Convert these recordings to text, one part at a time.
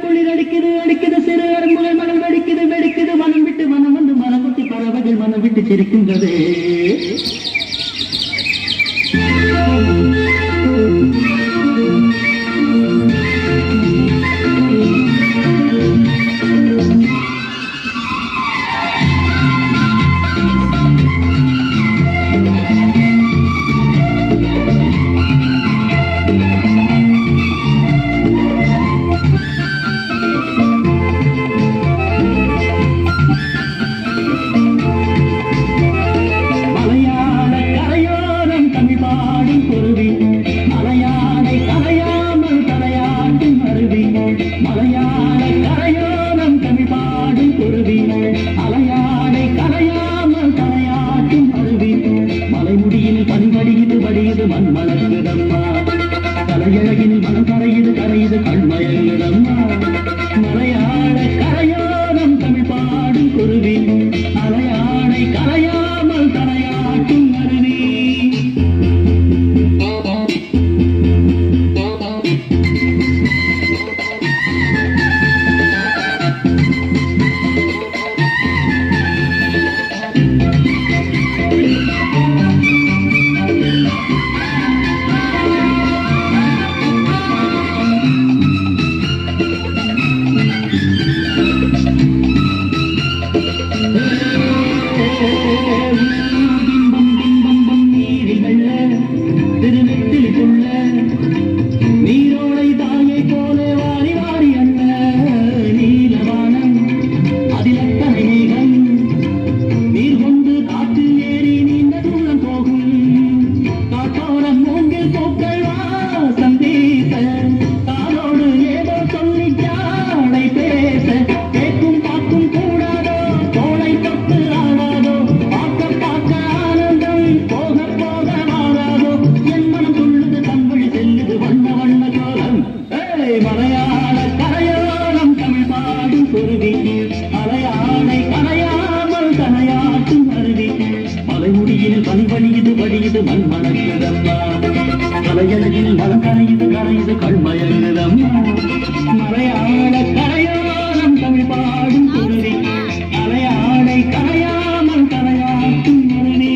குளிர் அடிக்குது அடிக்குது சிறு அரும்புகள் மனம் வெடிக்குது வெடிக்குது மனம் விட்டு மனம் வந்து மனம் விட்டு பறவைகள் மனம் விட்டு சிரிக்கின்றது மண் மலர்ந்ததம்மா கலையழகில் மனம் கரையுது கரையுது கண்மயங்குதம்மா மலையாள கரையோரம் தமிழ் பாடும் குருவி அலையாடை கரையாமல் தலையாட்டும் அருவி மலையாள கரையோரம் தமிழ் பாடும் குருவி அலையாடை கரையாமல் தலையாட்டும் அருவி மலைமுடியில் பனி பணியுது படியுது மண் மணக்குதம்மா கலையழகில் மனம் கரையுது கரையுது கண்மயங்குதம்மா மலையாள கரையோரம் தமிழ் பாடும் குருவி அலையாடை கரையாமல் தலையாட்டும் அருவி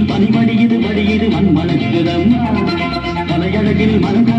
பனிபடியுது படியுது மண் மணக்குதம்மா கலையழகில் மனம்